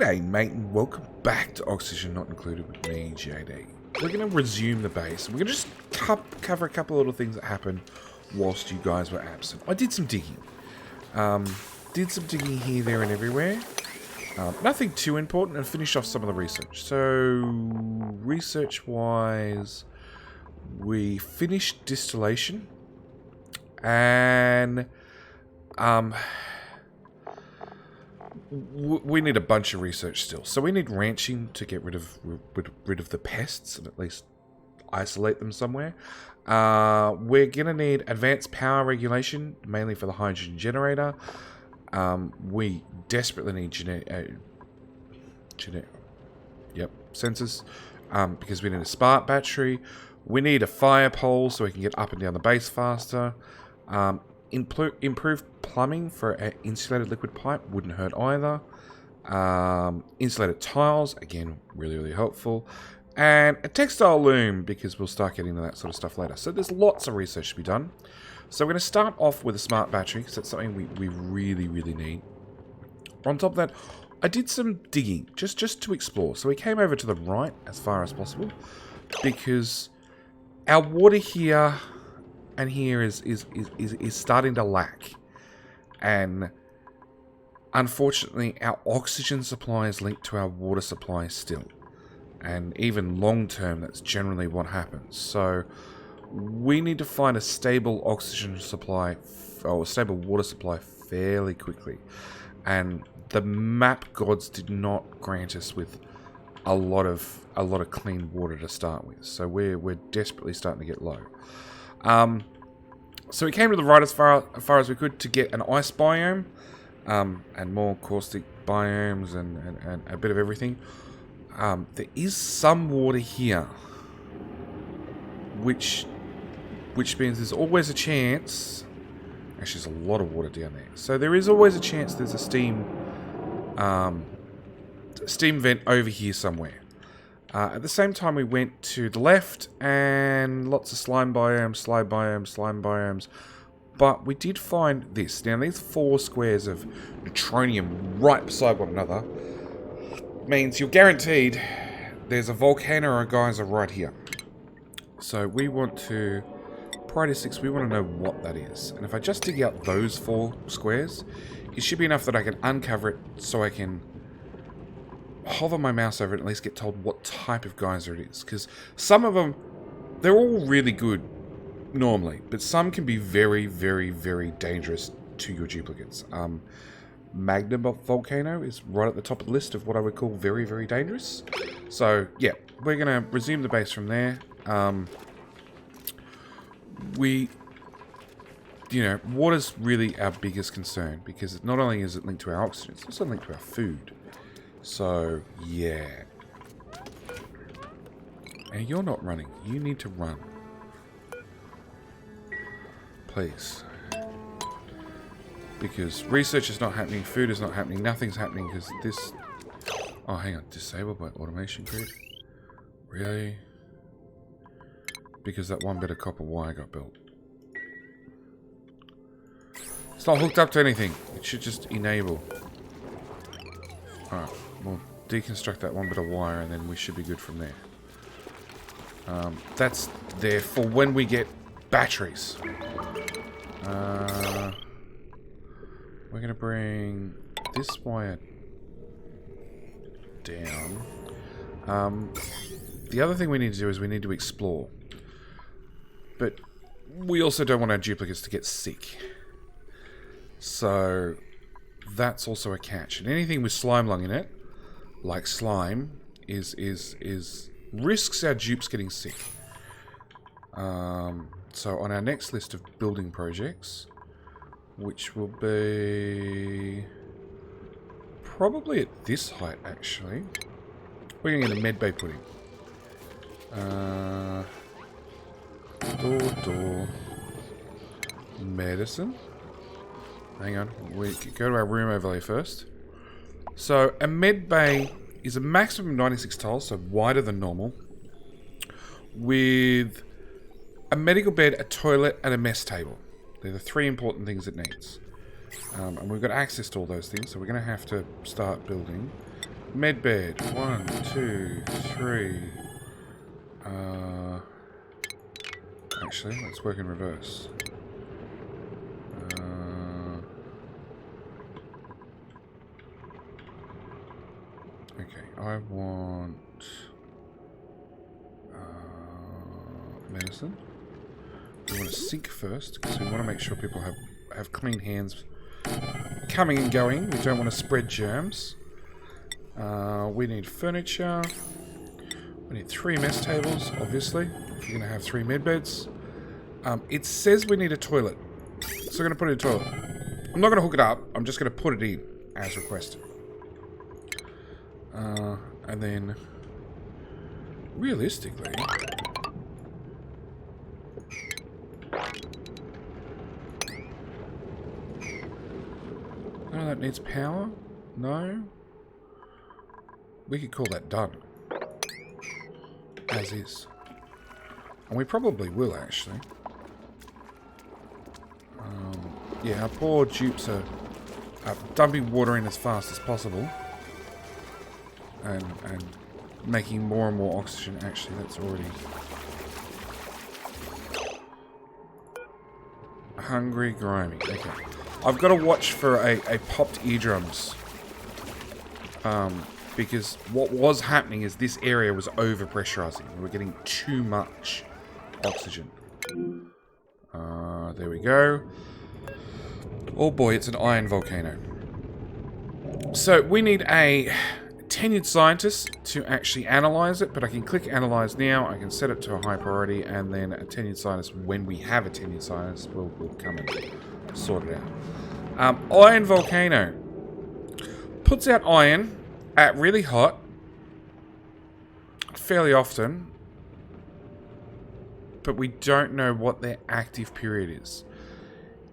Hey mate, and welcome back to Oxygen Not Included with me, JD. We're going to resume the base. We're going to just cover a couple of little things that happened whilst you guys were absent. I did some digging. Did some digging here, there and everywhere. Nothing too important, and finished off some of the research. So, research-wise, we finished distillation. And, we need a bunch of research still. So we need ranching to get rid of the pests and at least isolate them somewhere. We're gonna need advanced power regulation, mainly for the hydrogen generator. We desperately need sensors, because we need a spark battery. We need a fire pole so we can get up and down the base faster. Improved plumbing for an insulated liquid pipe wouldn't hurt either. Insulated tiles, again, really helpful. And a textile loom, because we'll start getting into that sort of stuff later. So there's lots of research to be done. So we're going to start off with a smart battery, because that's something we really need. On top of that, I did some digging, just to explore. So we came over to the right as far as possible, because our water here and here is starting to lack. And unfortunately, our oxygen supply is linked to our water supply still. And even long term, that's generally what happens. So we need to find a stable oxygen supply, or a stable water supply fairly quickly. And the map gods did not grant us with a lot of clean water to start with. So we're desperately starting to get low. So we came to the right as far as we could to get an ice biome, and more caustic biomes and a bit of everything. There is some water here, which means there's always a chance. Actually, there's a lot of water down there, so there is always a chance there's a steam vent over here somewhere. At the same time, we went to the left, and lots of slime biomes. But we did find this. Now, these 4 squares of neutronium right beside one another means you're guaranteed there's a volcano or a geyser right here. So we want to, prior to 6, we want to know what that is. And if I just dig out those 4 squares, it should be enough that I can uncover it so I can hover my mouse over it and at least get told what type of geyser it is. Because some of them, they're all really good normally, but some can be very dangerous to your duplicates. Magma volcano is right at the top of the list of what I would call very dangerous. So yeah, we're gonna resume the base from there. Water's really our biggest concern, because not only is it linked to our oxygen, it's also linked to our food. So, yeah. And you're not running. You need to run. Please. Because research is not happening, food is not happening, nothing's happening, because this... Oh, hang on. Disabled by automation grid? Really? Because that one bit of copper wire got built. It's not hooked up to anything. It should just enable. Alright. We'll deconstruct that one bit of wire, and then we should be good from there. That's there for when we get batteries. We're going to bring this wire down. The other thing we need to do is we need to explore. But we also don't want our duplicates to get sick. So that's also a catch. And anything with slime lung in it, like slime, is risks our dupes getting sick. So on our next list of building projects, which will be probably at this height, actually, we're going to get a medbay pudding. Door. Medicine. Hang on, we go to our room overlay first. So a med bay is a maximum of 96 tiles, so wider than normal, with a medical bed, a toilet, and a mess table. They're the 3 important things it needs. And we've got access to all those things, so we're going to have to start building. Medbed. 1, 2, 3. Actually, let's work in reverse. Okay, I want medicine. We want to sink first because we want to make sure people have clean hands coming and going. We don't want to spread germs. We need furniture. We need 3 mess tables, obviously, if you're going to have 3 med beds. It says we need a toilet, so we're going to put in a toilet. I'm not going to hook it up, I'm just going to put it in as requested. And then, realistically, no, that needs power? No? We could call that done. As is. And we probably will, actually. Yeah, our poor dupes are dumping water in as fast as possible. And making more and more oxygen. Actually, that's already... Hungry, grimy. Okay. I've got to watch for a popped eardrums. Because what was happening is this area was over-pressurizing. We were getting too much oxygen. There we go. Oh boy, it's an iron volcano. So we need a tenured scientist to actually analyze it, but I can click analyze now. I can set it to a high priority, and then a tenured scientist, when we have a tenured scientist, will come and sort it out. Iron volcano puts out iron at really hot fairly often, but we don't know what their active period is.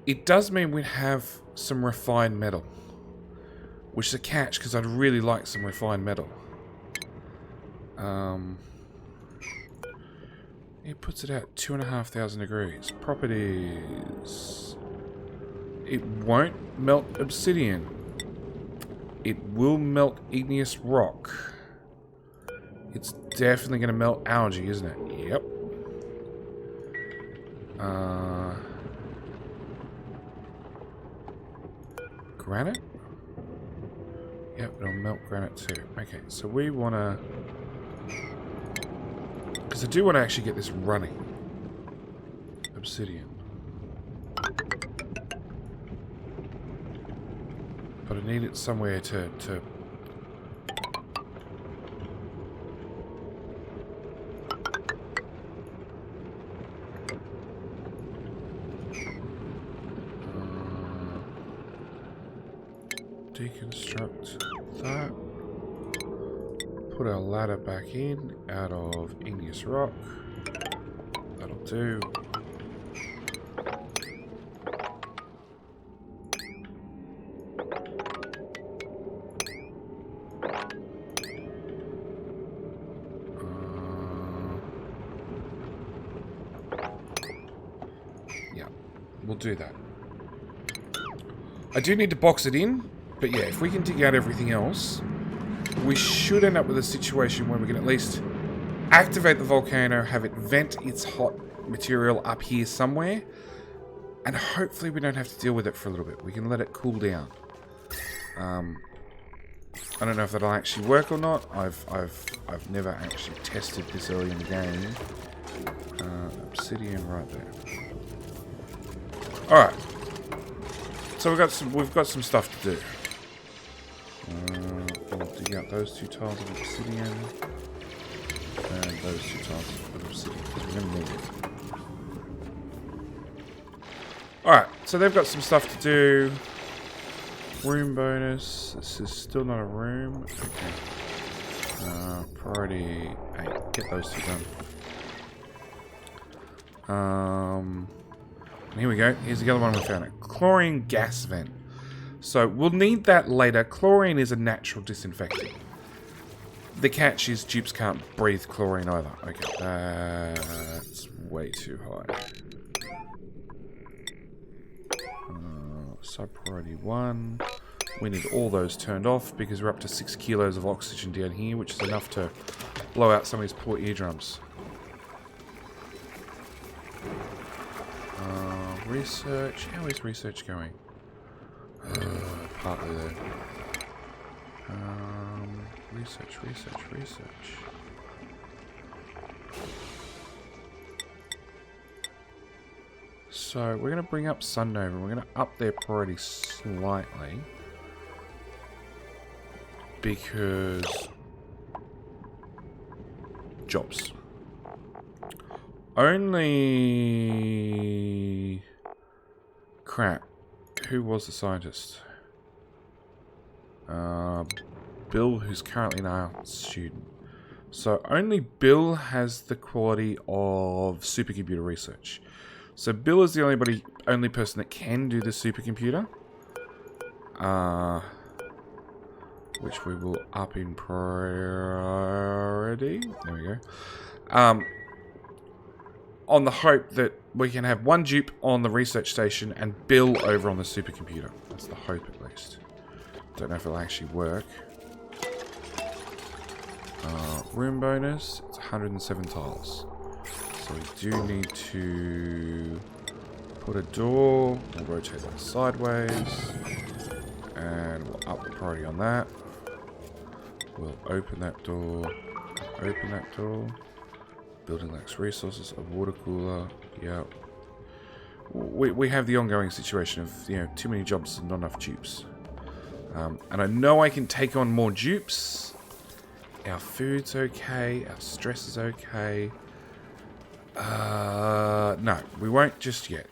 It does mean we have some refined metal, which is a catch because I'd really like some refined metal. It puts it at 2,500 degrees. Properties. It won't melt obsidian. It will melt igneous rock. It's definitely going to melt algae, isn't it? Yep. Granite? Yep, it'll melt granite too. Okay, so we want to... Because I do want to actually get this running. Obsidian. But I need it somewhere to... deconstruct that. Put our ladder back in out of igneous rock. That'll do. Yeah, we'll do that. I do need to box it in. But yeah, if we can dig out everything else, we should end up with a situation where we can at least activate the volcano, have it vent its hot material up here somewhere, and hopefully we don't have to deal with it for a little bit. We can let it cool down. I don't know if that'll actually work or not. I've never actually tested this early in the game. Obsidian right there. All right. So we've got some stuff to do. We'll dig out those 2 tiles of obsidian and those 2 tiles of obsidian because we're going to need it. Alright, so they've got some stuff to do. Room bonus. This is still not a room. Okay. Priority 8. Get those 2 done. And here we go. Here's the other one we found. It. Chlorine gas vent. So we'll need that later. Chlorine is a natural disinfectant. The catch is dupes can't breathe chlorine either. Okay, that's way too high. Sub priority 1. We need all those turned off because we're up to 6 kilos of oxygen down here, which is enough to blow out some of these poor eardrums. Research. How is research going? Partly there. Research. So we're going to bring up Sundover. We're going to up their priority slightly. Because jobs. Only crap. Who was the scientist? Bill, who's currently an art student. So only Bill has the quality of supercomputer research. So Bill is the only person that can do the supercomputer. Which we will up in priority. There we go. On the hope that we can have one dupe on the research station and Bill over on the supercomputer. That's the hope, at least. Don't know if it'll actually work. Room bonus. It's 107 tiles. So we do need to put a door. We'll rotate that sideways. And we'll up the priority on that. We'll open that door. Open that door. Building lacks resources. A water cooler. Yep. We have the ongoing situation of, you know, too many jobs and not enough dupes. And I know I can take on more dupes. Our food's okay. Our stress is okay. No, we won't just yet.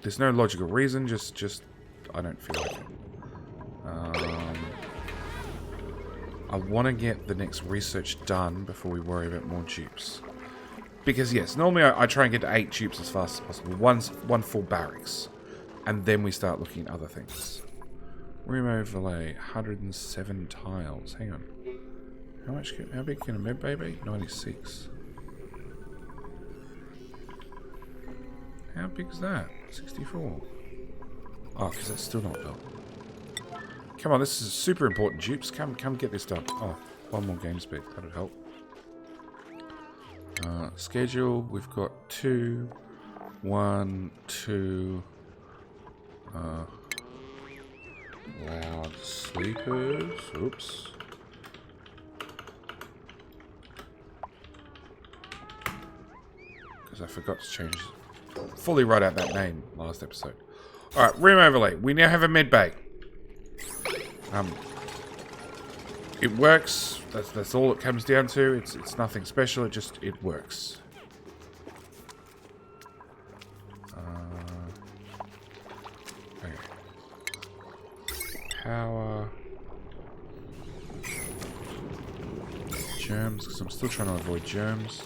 There's no logical reason. Just I don't feel like it. I want to get the next research done before we worry about more dupes. Because yes, normally I try and get to 8 dupes as fast as possible. One full barracks. And then we start looking at other things. Room overlay, 107 tiles. Hang on. How big can a med bay be? 96. How big is that? 64. Oh, because that's still not built. Come on, this is super important, dupes. Come get this done. Oh, one more game speed. That'd help. Schedule. We've got 2, 1, 2. Loud sleepers. Oops. Because I forgot to change. Fully write out that name last episode. Alright, room overlay. We now have a med bay. It works. That's all it comes down to. It's nothing special. It works. Okay. Power. Germs, because I'm still trying to avoid germs.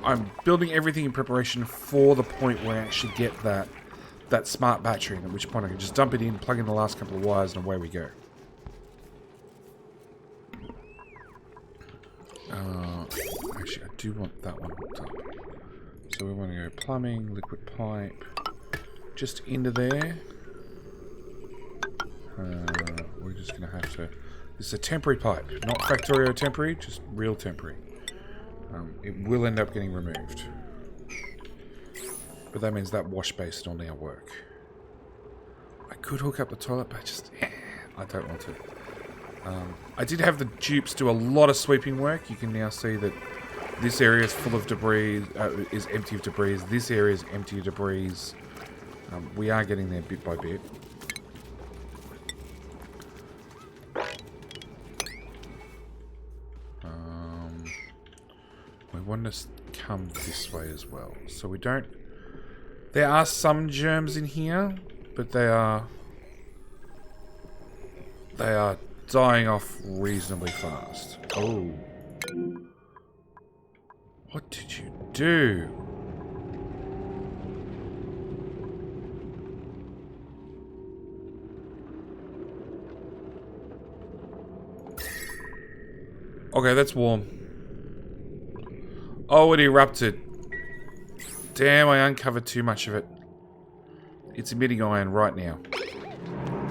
I'm building everything in preparation for the point where I actually get that smart battery, at which point I can just dump it in, plug in the last couple of wires, and away we go. Actually, I do want that one hooked up. So we want to go plumbing, liquid pipe, just into there. We're just going to have to... This is a temporary pipe, not Factorio temporary, just real temporary. It will end up getting removed. But that means that wash basin will now work. I could hook up the toilet, but I don't want to. I did have the dupes do a lot of sweeping work. You can now see that this area is full of debris, is empty of debris. This area is empty of debris. We are getting there bit by bit. We want to come this way as well. So we don't... There are some germs in here, but they are dying off reasonably fast. Oh. What did you do? Okay, that's warm. Oh, it erupted. Damn, I uncovered too much of it. It's emitting iron right now.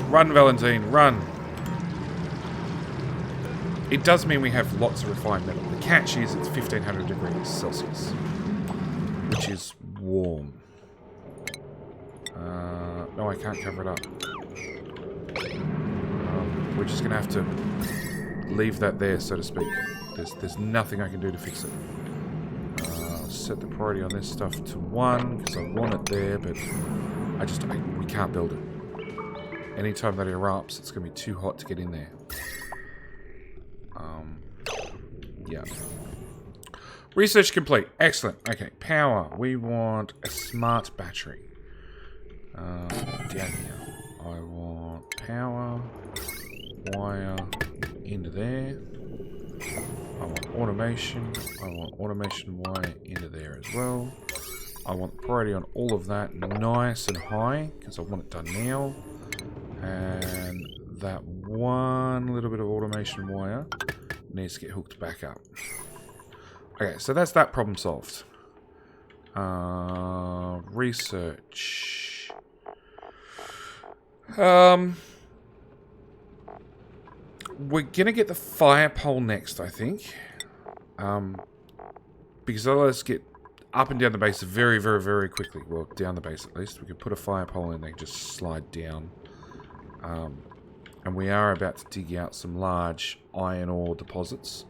Run, Valentine, run. It does mean we have lots of refined metal. The catch is it's 1500 degrees Celsius, which is warm. No, I can't cover it up. We're just going to have to leave that there, so to speak. There's nothing I can do to fix it. Set the priority on this stuff to 1, because I want it there, but we can't build it. Anytime that erupts, it's going to be too hot to get in there. Yeah. Research complete. Excellent. Okay, power. We want a smart battery. Down here. I want power. Wire into there. I want automation. I want automation wire into there as well. I want priority on all of that nice and high, because I want it done now. And that one little bit of automation wire needs to get hooked back up. Okay, so that's that problem solved. Research. We're gonna get the fire pole next, I think. Because that'll let us get up and down the base very, very, very quickly. Well, down the base at least. We can put a fire pole in there and just slide down. And we are about to dig out some large iron ore deposits.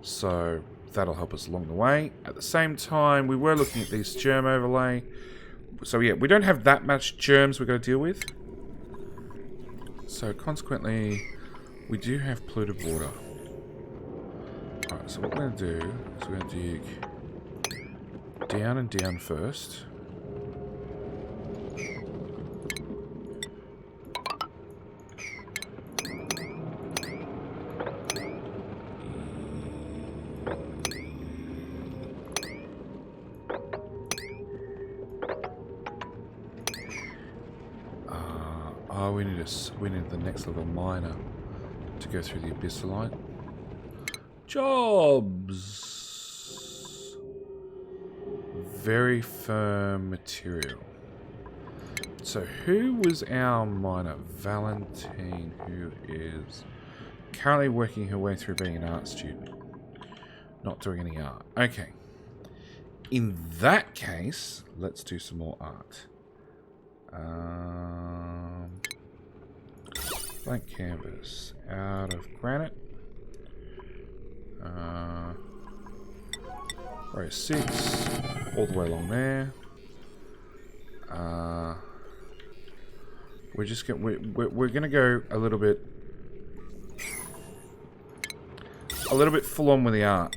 So that'll help us along the way. At the same time, we were looking at these germ overlay. So yeah, we don't have that much germs we've got to deal with. So consequently, we do have polluted water. Alright, so what we're going to do is we're going to dig down and down first. We need the next level miner to go through the abyssalite. Jobs. Very firm material. So who was our miner? Valentine, who is currently working her way through being an art student. Not doing any art. Okay. In that case, let's do some more art. Blank canvas out of granite. Row 6 all the way along there. We're just gonna we're gonna go a little bit full on with the art.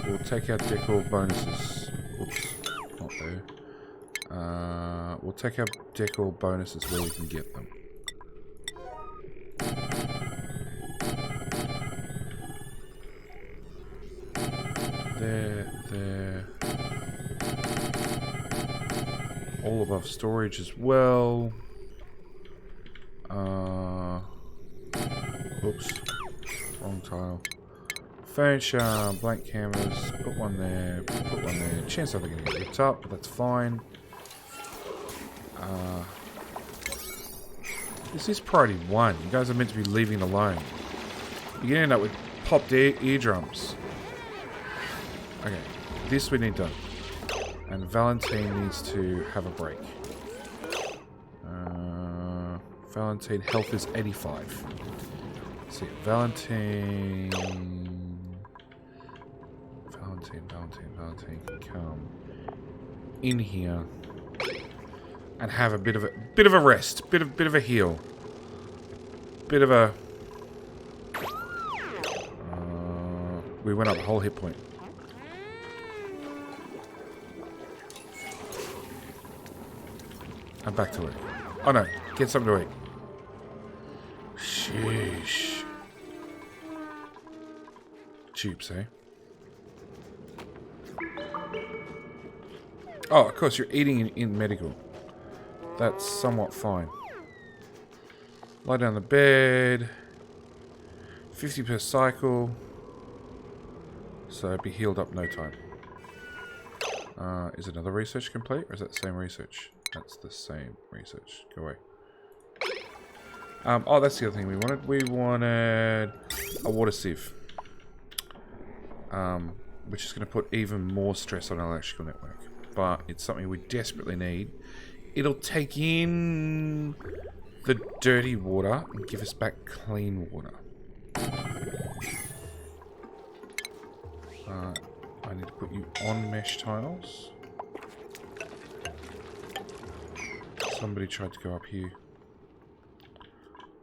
We'll take our decor bonuses. Oops, not there. We'll take our decor bonuses where we can get them. There. All above storage as well. Oops, wrong tile. Furniture, blank canvas, put one there, put one there. Chance that they're going to get ripped up, but that's fine. This is priority 1. You guys are meant to be leaving it alone. You're going to end up with popped eardrums. Okay, this we need done. And Valentine needs to have a break. Valentine health is 85. Let's see, Valentine, come in here and have a bit of a rest, bit of a heal, bit of a. We went up a whole hit point. I'm back to it. Oh no, get something to eat. Sheesh. Tubes, eh? Oh, of course, you're eating in medical. That's somewhat fine. Lie down the bed. 50 per cycle. So be healed up no time. Is another research complete? Or is that the same research? That's the same research. Go away. Oh, that's the other thing we wanted. We wanted a water sieve. Which is going to put even more stress on our electrical network. But it's something we desperately need. It'll take in the dirty water and give us back clean water. I need to put you on mesh tiles. Somebody tried to go up here.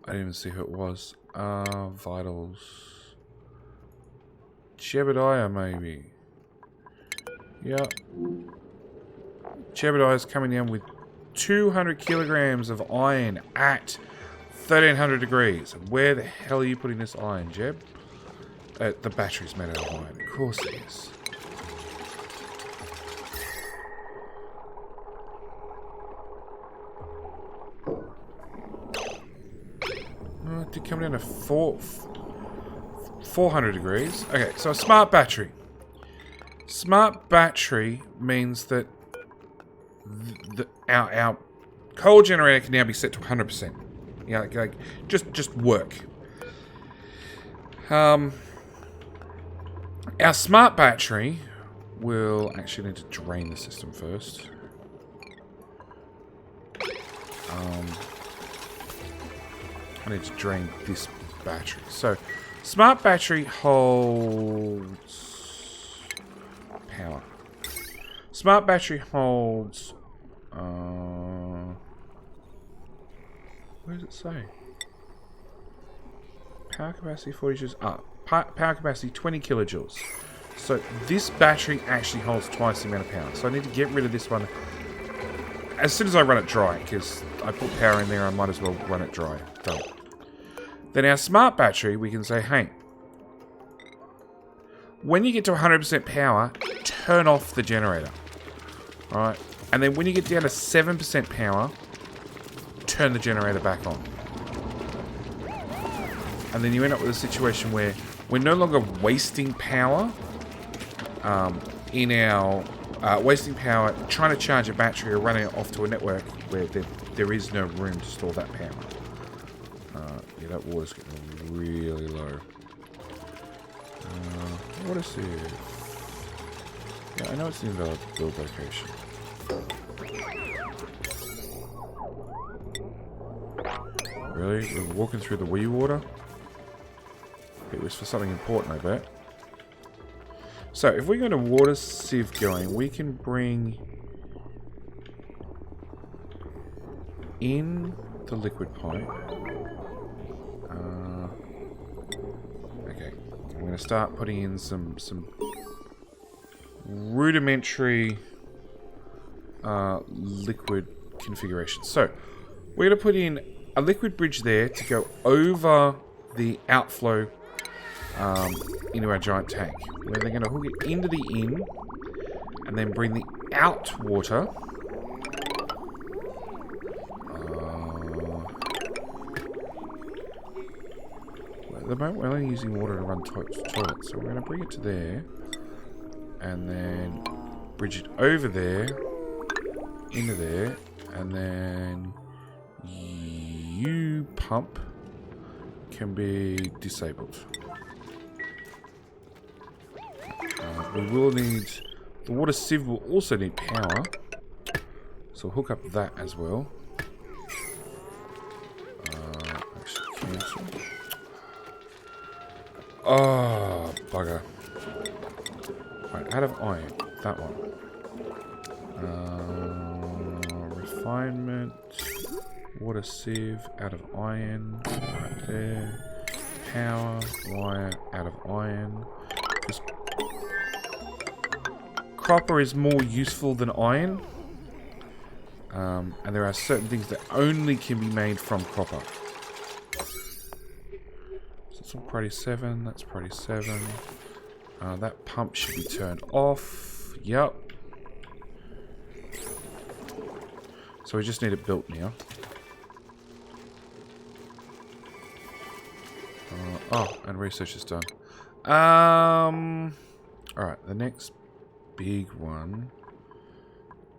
I didn't even see who it was. Vitals. Jebediah, maybe. Yeah. Jebediah's coming down with 200 kilograms of iron at 1300 degrees. Where the hell are you putting this iron, Jeb? The battery's made out of iron. Of course it is. It did come down to 400 degrees. Okay, so a smart battery. Smart battery means that our coal generator can now be set to 100%. Yeah, like just work. Our smart battery will actually need to drain the system first. I need to drain this battery. So, smart battery holds power. Smart battery holds. Where does it say? Power capacity 40 joules. Power capacity 20 kilojoules. So this battery actually holds twice the amount of power. So I need to get rid of this one as soon as I run it dry, because I put power in there, I might as well run it dry. Done. Then our smart battery, we can say, hey, when you get to 100% power, turn off the generator. Alright? And then when you get down to 7% power, turn the generator back on. And then you end up with a situation where we're no longer wasting power wasting power trying to charge a battery or running it off to a network where there is no room to store that power. Yeah, that water's getting really low. What is it? Yeah, I know it's the invalid build location. Really? We're walking through the wee water? It was for something important, I bet. So, if we got a water sieve going, we can bring in the liquid pipe. Okay, I'm going to start putting in some rudimentary liquid configuration. So, we're going to put in a liquid bridge there to go over the outflow into our giant tank. Where they're going to hook it into the in and then bring the out water at the moment we're only using water to run toilets, so we're going to bring it to there and then bridge it over there into there, and then you pump can be disabled. We will need... The water sieve will also need power. So we'll hook up that as well. Actually cancel. Oh, bugger. Right, out of iron. That one. Refinement. Water sieve. Out of iron. Right there. Power. Wire. Out of iron. Just copper is more useful than iron. And there are certain things that only can be made from copper. So that's all priority 7. That's priority 7. That pump should be turned off. Yep. So we just need it built now. Oh, and research is done. Alright, the next big one.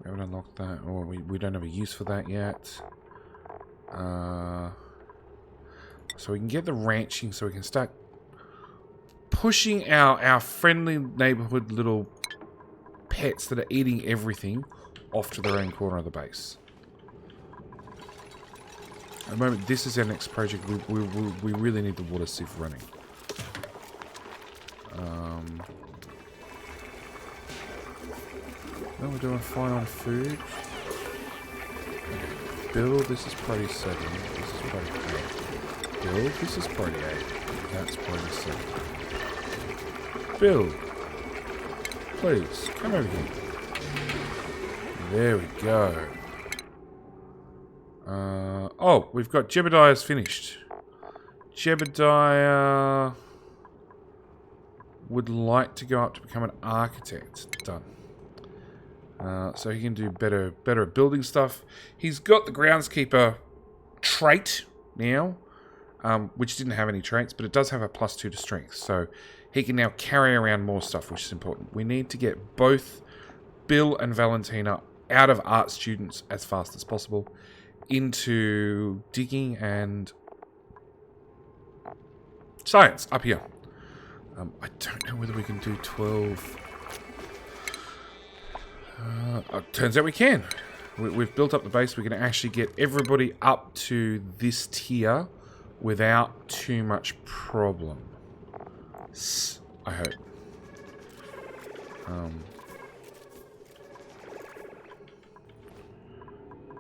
We haven't unlocked that, or we don't have a use for that yet. So we can get the ranching, so we can start pushing our friendly neighborhood little pets that are eating everything off to their own corner of the base. At the moment, this is our next project. We really need the water sieve running. No, we're doing fine on food. Okay. Build, this is priority 7. This is priority 8. Build, this is priority 8. That's priority 7. Build. Please, come over here. There we go. Oh, we've got Jebediah's finished. Jebediah would like to go up to become an architect. Done. So he can do better at building stuff. He's got the groundskeeper trait now, which didn't have any traits, but it does have a +2 to strength. So he can now carry around more stuff, which is important. We need to get both Bill and Valentina out of art students as fast as possible into digging and science up here. I don't know whether we can do 12. Turns out we can. We've built up the base. We can actually get everybody up to this tier without too much problem. I hope.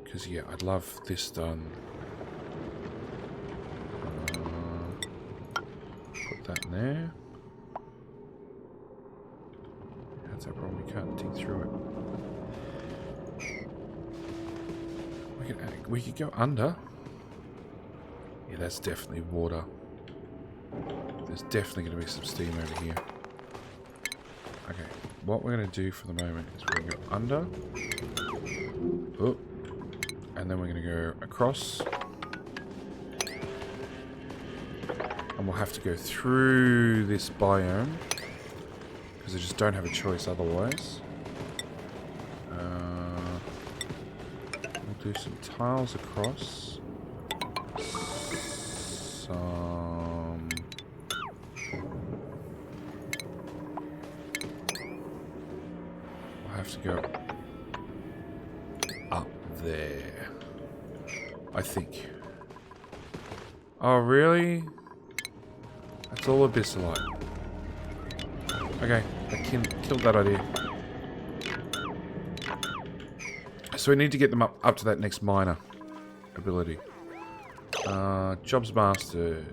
Because, yeah, I'd love this done. Put that in there. That's our problem. We can't dig through it. We could go under. Yeah, that's definitely water. There's definitely going to be some steam over here. Okay, what we're going to do for the moment is we're going to go under. Oh, and then we're going to go across. And we'll have to go through this biome. Because I just don't have a choice otherwise. We'll do some tiles across. Some... We'll have to go up there. I think. Oh, really? That's all abyssalite. Okay, I killed that idea. So we need to get them up to that next minor ability. Jobs mastered.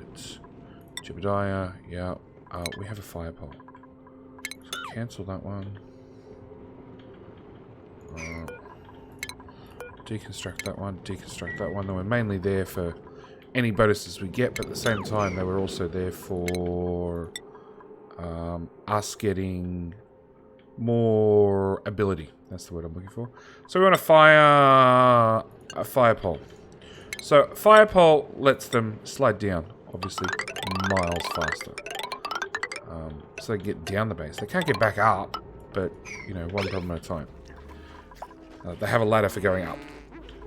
Jebediah, yeah. We have a fire pole. So cancel that one. Deconstruct that one. Deconstruct that one. They were mainly there for any bonuses we get, but at the same time they were also there for us getting more ability. That's the word I'm looking for. So we want a fire pole. So fire pole lets them slide down, obviously, miles faster. So they get down the base. They can't get back up, but, you know, one problem at a time. They have a ladder for going up.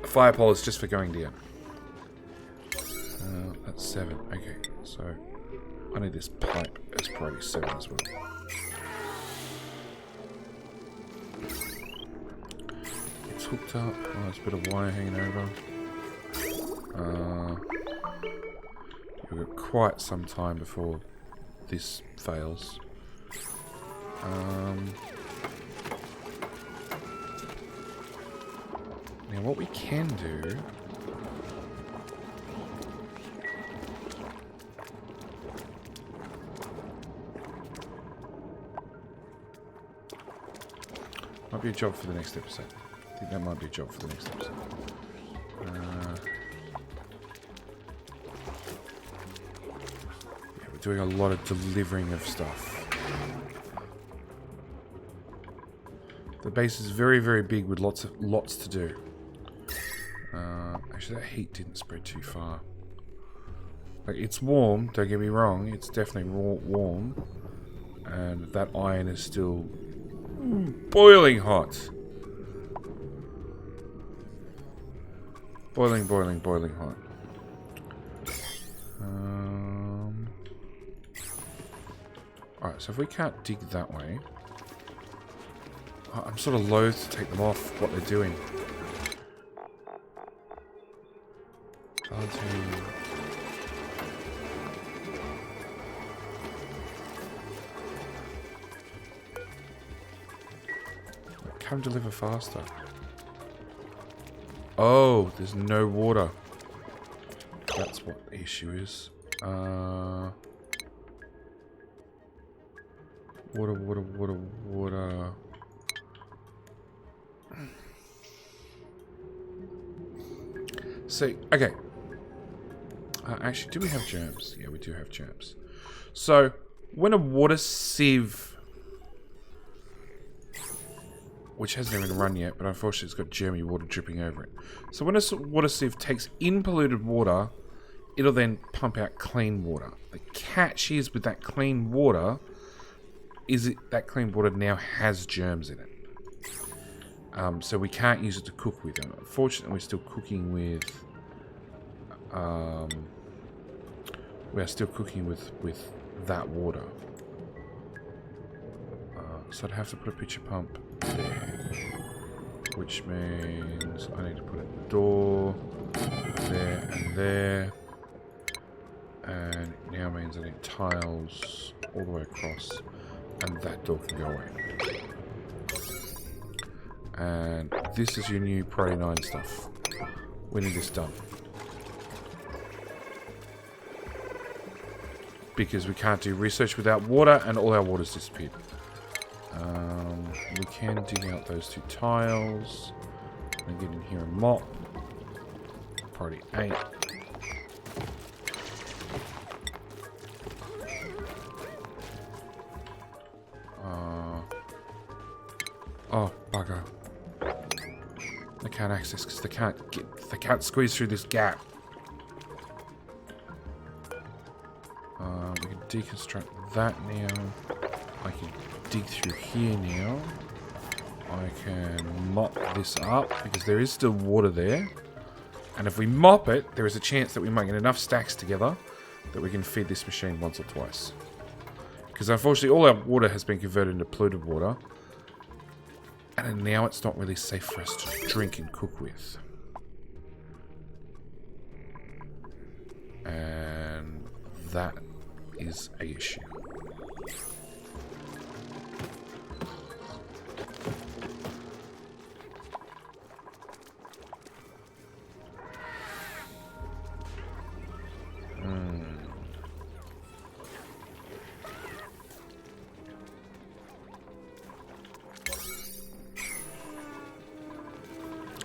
A fire pole is just for going down. That's 7. Okay, so I need this pipe as priority 7 as well. It's hooked up. Oh, there's a bit of wire hanging over. We've got quite some time before this fails. Now what we can do... Might be a job for the next episode. I think that might be a job for the next episode. Yeah, we're doing a lot of delivering of stuff. The base is very, very big with lots to do. Actually, that heat didn't spread too far. Like, it's warm, don't get me wrong. It's definitely warm. And that iron is still boiling hot. Boiling hot. Alright, so if we can't dig that way... I'm sort of loath to take them off what they're doing. Come deliver faster. Oh, there's no water. That's what the issue is. Water. See, okay. Actually, do we have germs? Yeah, we do have germs. So, when a water sieve, which hasn't even run yet, but unfortunately it's got germy water dripping over it. So when a water sieve takes in polluted water, it'll then pump out clean water. The catch is with that clean water, that clean water now has germs in it. So we can't use it to cook with. Unfortunately, we're still cooking with... we are still cooking with that water. So I'd have to put a pitcher pump there, which means I need to put a door there and there, and it now means I need tiles all the way across, and that door can go away. And this is your new Priority 9 stuff. We need this done. Because we can't do research without water, and all our water's disappeared. We can dig out those 2 tiles. And get in here and mop. Priority 8. Oh, bugger. They can't access because they can't squeeze through this gap. We can deconstruct that now. I can dig through here now. I can mop this up because there is still water there. And if we mop it, there is a chance that we might get enough stacks together that we can feed this machine once or twice. Because unfortunately all our water has been converted into polluted water. And now it's not really safe for us to drink and cook with. And that is an issue.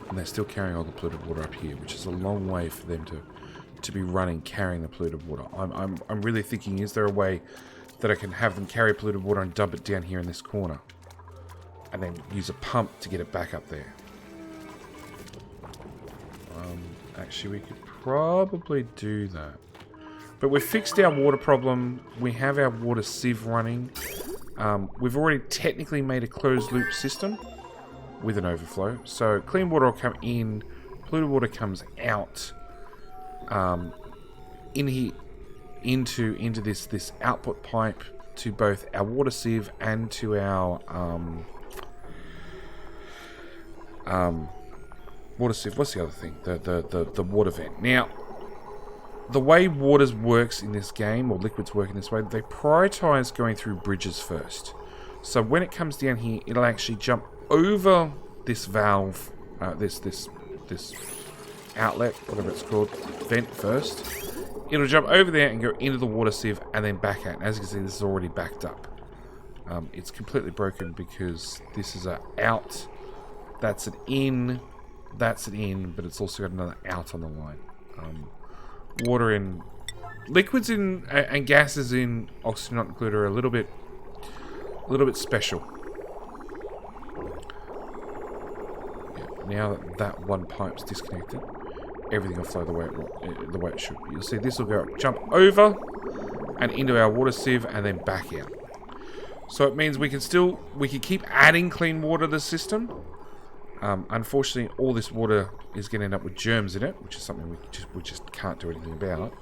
And they're still carrying all the polluted water up here, which is a long way for them to be running, carrying the polluted water. I'm really thinking, is there a way that I can have them carry polluted water and dump it down here in this corner? And then use a pump to get it back up there. Actually, we could probably do that. But we've fixed our water problem. We have our water sieve running. We've already technically made a closed loop system with an overflow. So clean water will come in, polluted water comes out in here into this output pipe to both our water sieve and to our water sieve. What's the other thing? The water vent. Now, the way waters works in this game, or liquids work in this way, they prioritize going through bridges first. So when it comes down here, it'll actually jump over this valve, this outlet, whatever it's called, vent first. It'll jump over there and go into the water sieve and then back out. And as you can see, this is already backed up. It's completely broken because this is a out That's an in. That's an in, but it's also got another out on the line. Water in... Liquids in and gases in oxygen not included are a little bit special. Yeah, now that one pipe's disconnected, everything will flow the way it should. You'll see this will go jump over and into our water sieve and then back out. So it means we can keep adding clean water to the system. Unfortunately, all this water is going to end up with germs in it, which is something we just can't do anything about.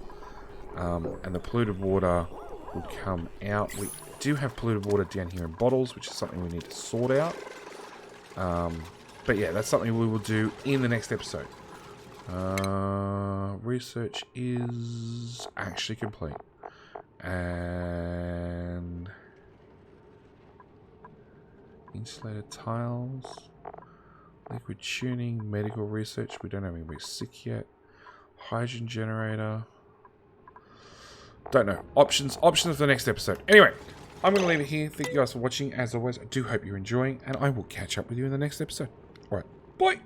And the polluted water will come out. We do have polluted water down here in bottles, which is something we need to sort out. But yeah, that's something we will do in the next episode. Research is actually complete. And... insulated tiles. Liquid tuning. Medical research. We don't have anybody sick yet. Hydrogen generator. Don't know. Options for the next episode. Anyway, I'm going to leave it here. Thank you guys for watching. As always, I do hope you're enjoying. And I will catch up with you in the next episode. Alright. Bye.